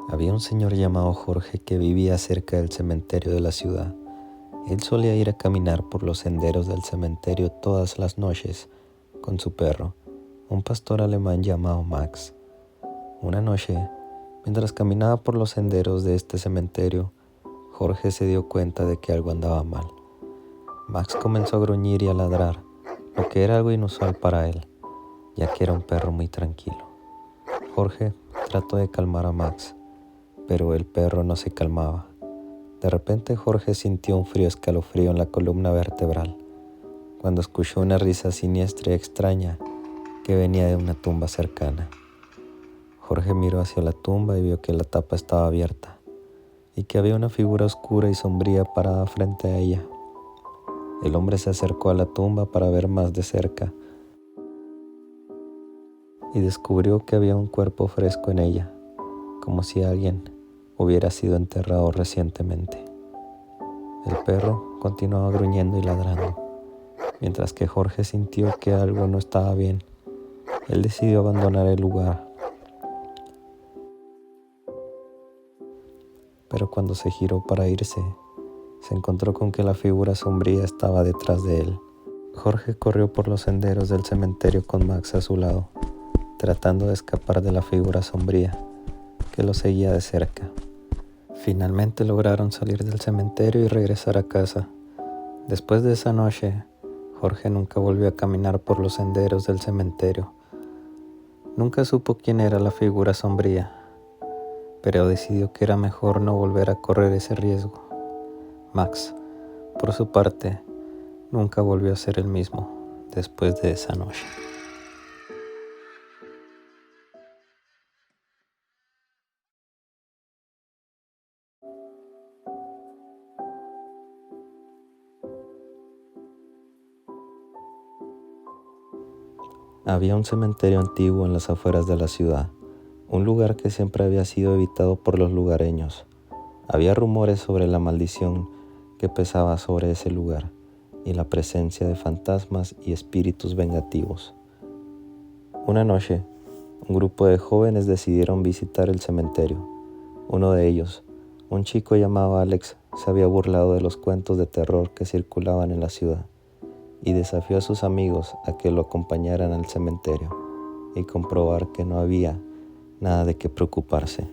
Había un señor llamado Jorge que vivía cerca del cementerio de la ciudad. Él solía ir a caminar por los senderos del cementerio todas las noches con su perro, un pastor alemán llamado Max. Una noche, mientras caminaba por los senderos de este cementerio, Jorge se dio cuenta de que algo andaba mal. Max comenzó a gruñir y a ladrar, lo que era algo inusual para él, ya que era un perro muy tranquilo. Jorge trató de calmar a Max, pero el perro no se calmaba. De repente Jorge sintió un frío escalofrío en la columna vertebral, cuando escuchó una risa siniestra y extraña que venía de una tumba cercana. Jorge miró hacia la tumba y vio que la tapa estaba abierta, y que había una figura oscura y sombría parada frente a ella. El hombre se acercó a la tumba para ver más de cerca, y descubrió que había un cuerpo fresco en ella, como si alguien hubiera sido enterrado recientemente. El perro continuaba gruñendo y ladrando, mientras que Jorge sintió que algo no estaba bien. Él decidió abandonar el lugar, pero cuando se giró para irse, se encontró con que la figura sombría estaba detrás de él. Jorge corrió por los senderos del cementerio con Max a su lado, tratando de escapar de la figura sombría que lo seguía de cerca. Finalmente lograron salir del cementerio y regresar a casa. Después de esa noche, Jorge nunca volvió a caminar por los senderos del cementerio. Nunca supo quién era la figura sombría, pero decidió que era mejor no volver a correr ese riesgo. Max, por su parte, nunca volvió a ser el mismo después de esa noche. Había un cementerio antiguo en las afueras de la ciudad, un lugar que siempre había sido evitado por los lugareños. Había rumores sobre la maldición que pesaba sobre ese lugar y la presencia de fantasmas y espíritus vengativos. Una noche, un grupo de jóvenes decidieron visitar el cementerio. Uno de ellos, un chico llamado Alex, se había burlado de los cuentos de terror que circulaban en la ciudad y desafió a sus amigos a que lo acompañaran al cementerio y comprobar que no había nada de qué preocuparse.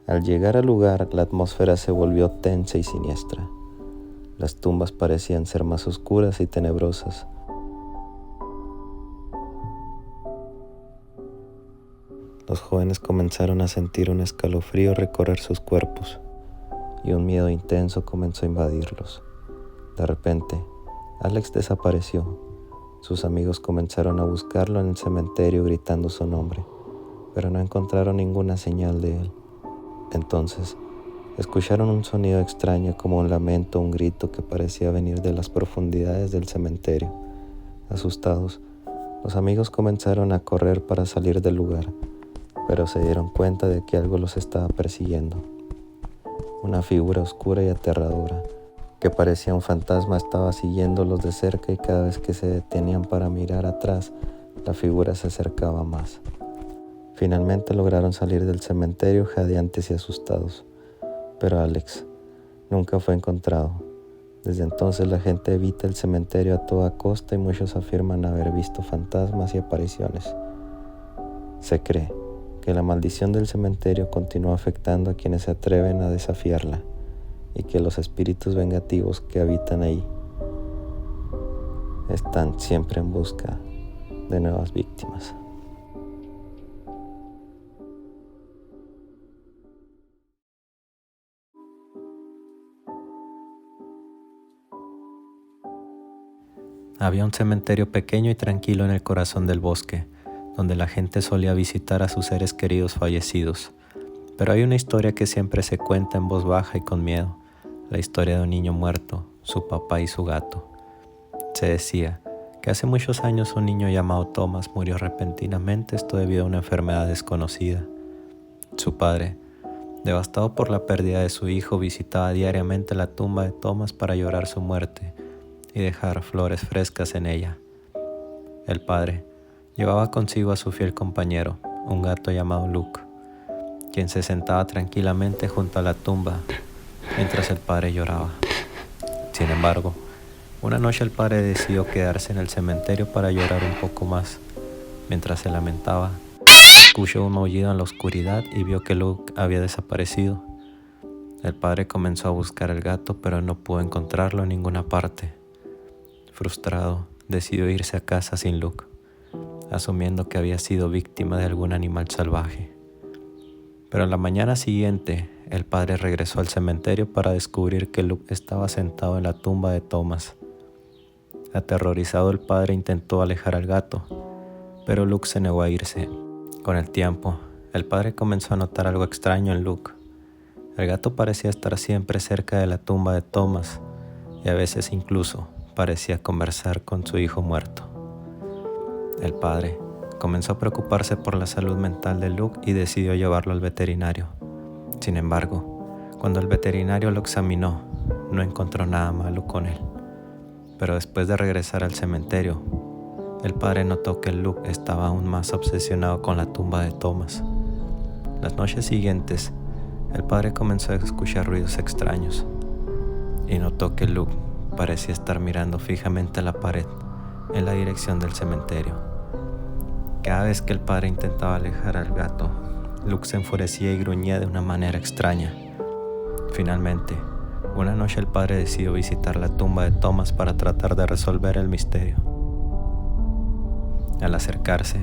Al llegar al lugar, la atmósfera se volvió tensa y siniestra. Las tumbas parecían ser más oscuras y tenebrosas. Los jóvenes comenzaron a sentir un escalofrío recorrer sus cuerpos y un miedo intenso comenzó a invadirlos. De repente, Alex desapareció. Sus amigos comenzaron a buscarlo en el cementerio gritando su nombre, pero no encontraron ninguna señal de él. Entonces, escucharon un sonido extraño como un lamento o un grito que parecía venir de las profundidades del cementerio. Asustados, los amigos comenzaron a correr para salir del lugar, pero se dieron cuenta de que algo los estaba persiguiendo. Una figura oscura y aterradora, que parecía un fantasma, estaba siguiéndolos de cerca y cada vez que se detenían para mirar atrás, la figura se acercaba más. Finalmente lograron salir del cementerio jadeantes y asustados, pero Alex nunca fue encontrado. Desde entonces la gente evita el cementerio a toda costa y muchos afirman haber visto fantasmas y apariciones. Se cree que la maldición del cementerio continúa afectando a quienes se atreven a desafiarla y que los espíritus vengativos que habitan ahí están siempre en busca de nuevas víctimas. Había un cementerio pequeño y tranquilo en el corazón del bosque, donde la gente solía visitar a sus seres queridos fallecidos. Pero hay una historia que siempre se cuenta en voz baja y con miedo, la historia de un niño muerto, su papá y su gato. Se decía que hace muchos años un niño llamado Thomas murió repentinamente, esto debido a una enfermedad desconocida. Su padre, devastado por la pérdida de su hijo, visitaba diariamente la tumba de Thomas para llorar su muerte y dejar flores frescas en ella. El padre llevaba consigo a su fiel compañero, un gato llamado Luke, quien se sentaba tranquilamente junto a la tumba mientras el padre lloraba. Sin embargo, una noche el padre decidió quedarse en el cementerio para llorar un poco más. Mientras se lamentaba, escuchó un maullido en la oscuridad y vio que Luke había desaparecido. El padre comenzó a buscar al gato, pero no pudo encontrarlo en ninguna parte. Frustrado, decidió irse a casa sin Luke, asumiendo que había sido víctima de algún animal salvaje. Pero en la mañana siguiente, el padre regresó al cementerio para descubrir que Luke estaba sentado en la tumba de Thomas. Aterrorizado, el padre intentó alejar al gato, pero Luke se negó a irse. Con el tiempo, el padre comenzó a notar algo extraño en Luke. El gato parecía estar siempre cerca de la tumba de Thomas y a veces incluso parecía conversar con su hijo muerto. El padre comenzó a preocuparse por la salud mental de Luke y decidió llevarlo al veterinario. Sin embargo, cuando el veterinario lo examinó, no encontró nada malo con él. Pero después de regresar al cementerio, el padre notó que Luke estaba aún más obsesionado con la tumba de Thomas. Las noches siguientes, el padre comenzó a escuchar ruidos extraños y notó que Luke parecía estar mirando fijamente a la pared en la dirección del cementerio. Cada vez que el padre intentaba alejar al gato, Luke se enfurecía y gruñía de una manera extraña. Finalmente, una noche el padre decidió visitar la tumba de Thomas para tratar de resolver el misterio. Al acercarse,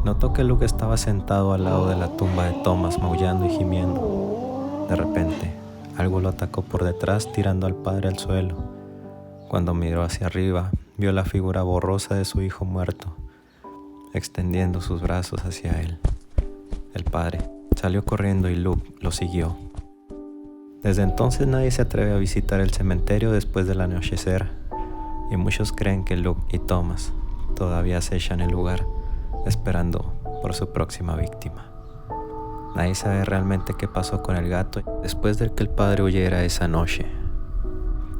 notó que Luke estaba sentado al lado de la tumba de Thomas maullando y gimiendo. De repente, algo lo atacó por detrás tirando al padre al suelo. Cuando miró hacia arriba, vio la figura borrosa de su hijo muerto, extendiendo sus brazos hacia él. El padre salió corriendo y Luke lo siguió. Desde entonces nadie se atreve a visitar el cementerio después del anochecer, y muchos creen que Luke y Thomas todavía acechan el lugar, esperando por su próxima víctima. Nadie sabe realmente qué pasó con el gato después de que el padre huyera esa noche.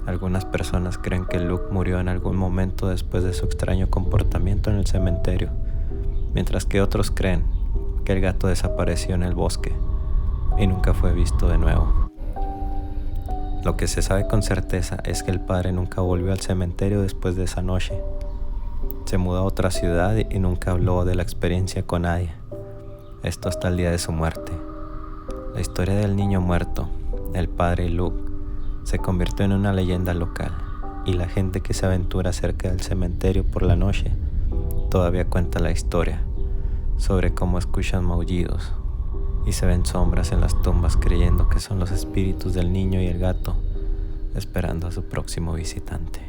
Algunas personas creen que Luke murió en algún momento después de su extraño comportamiento en el cementerio, mientras que otros creen que el gato desapareció en el bosque y nunca fue visto de nuevo. Lo que se sabe con certeza es que el padre nunca volvió al cementerio después de esa noche. Se mudó a otra ciudad y nunca habló de la experiencia con nadie. Esto hasta el día de su muerte. La historia del niño muerto, el padre y Luke, se convirtió en una leyenda local, y la gente que se aventura cerca del cementerio por la noche todavía cuenta la historia sobre cómo escuchan maullidos y se ven sombras en las tumbas creyendo que son los espíritus del niño y el gato esperando a su próximo visitante.